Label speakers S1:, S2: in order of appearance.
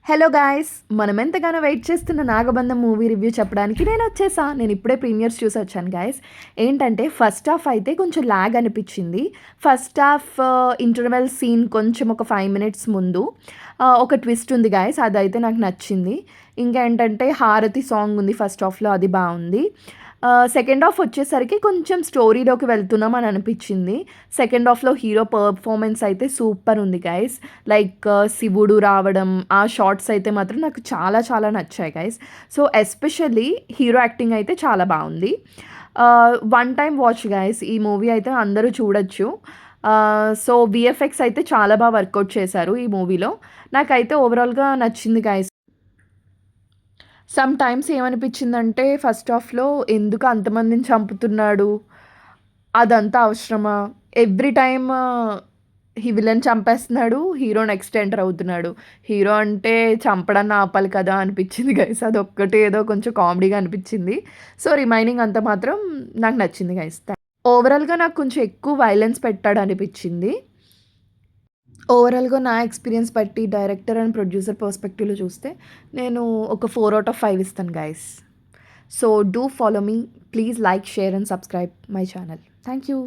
S1: Hello guys! మనం ఎంతగానో wait చేస్తున్న 'నాగబంధం' మూవీ రివ్యూ చెప్పడానికి నేనొచ్చేసా. నేను ఇప్పుడే ప్రీమియర్స్ చూసొచ్చాను గాయ్స్. ఏంటంటే ఫస్ట్ హాఫ్ అయితే కొంచెం లాగ్ అనిపిచ్చింది. ఫస్ట్ హాఫ్ ఇంటర్వెల్ సీన్ కొంచెం ఒక 5 మినిట్స్ ముందు ఒక ట్విస్ట్ ఉంది గాయ్స్. అదైతే నాకు నచ్చింది. ఇంకా ఏంటంటే 'హారతి' సాంగ్ ఉంది ఫస్ట్ హాఫ్‌లో, అది బావుంది. సెకండ్ హాఫ్ వచ్చేసరికి కొంచెం స్టోరీలోకి వెళ్తున్నాం అని అనిపిచ్చింది. సెకండ్ హాఫ్‌లో హీరో పెర్ఫార్మెన్స్ అయితే సూపర్ ఉంది గైస్. లైక్ శివుడు రావడం, ఆ షాట్స్ అయితే మాత్రం నాకు చాలా చాలా నచ్చాయి guys. So, especially hero acting అయితే చాలా బావుంది. One time watch guys. ఈ మూవీ అయితే అందరూ చూడొచ్చు. సో, వీఎఫ్ఎక్స్ అయితే చాలా వర్కౌట్ చేశారు ఈ మూవీలో. నాకైతే ఓవరాల్‌గా నచ్చింది గైస్. సమ్ టైమ్స్ ఏమనిపించిందంటే ఫస్ట్ హాఫ్‌లో ఎందుకు అంతమందిని చంపుతున్నాడు? అదంతా అవసరమా? ఎవ్రీ టైమ్ విలన్ చంపేస్తున్నాడు. హీరో నెక్స్ట్ ఎంటర్ అవుతున్నాడు. హీరో అంటే చంపడాన్ని ఆపాలి కదా అనిపించింది గైస్. అదొక్కటే ఏదో కొంచెం కామెడీగా అనిపించింది. సో, రిమైనింగ్ అంతా మాత్రం నాకు నచ్చింది గైస్. ఓవరాల్‌గా నాకు కొంచెం ఎక్కువ వయలెన్స్ పెట్టాడనిపించింది. ఓవరాల్‌గా నా ఎక్స్‌పీరియన్స్ బట్టి డైరెక్టర్ అండ్ ప్రొడ్యూసర్ పర్స్పెక్టివ్‌లో చూస్తే నేను ఒక 4 ఔట్ ఆఫ్ 5 ఇస్తాను guys. So, do follow me. Please like, share and subscribe my channel. Thank you.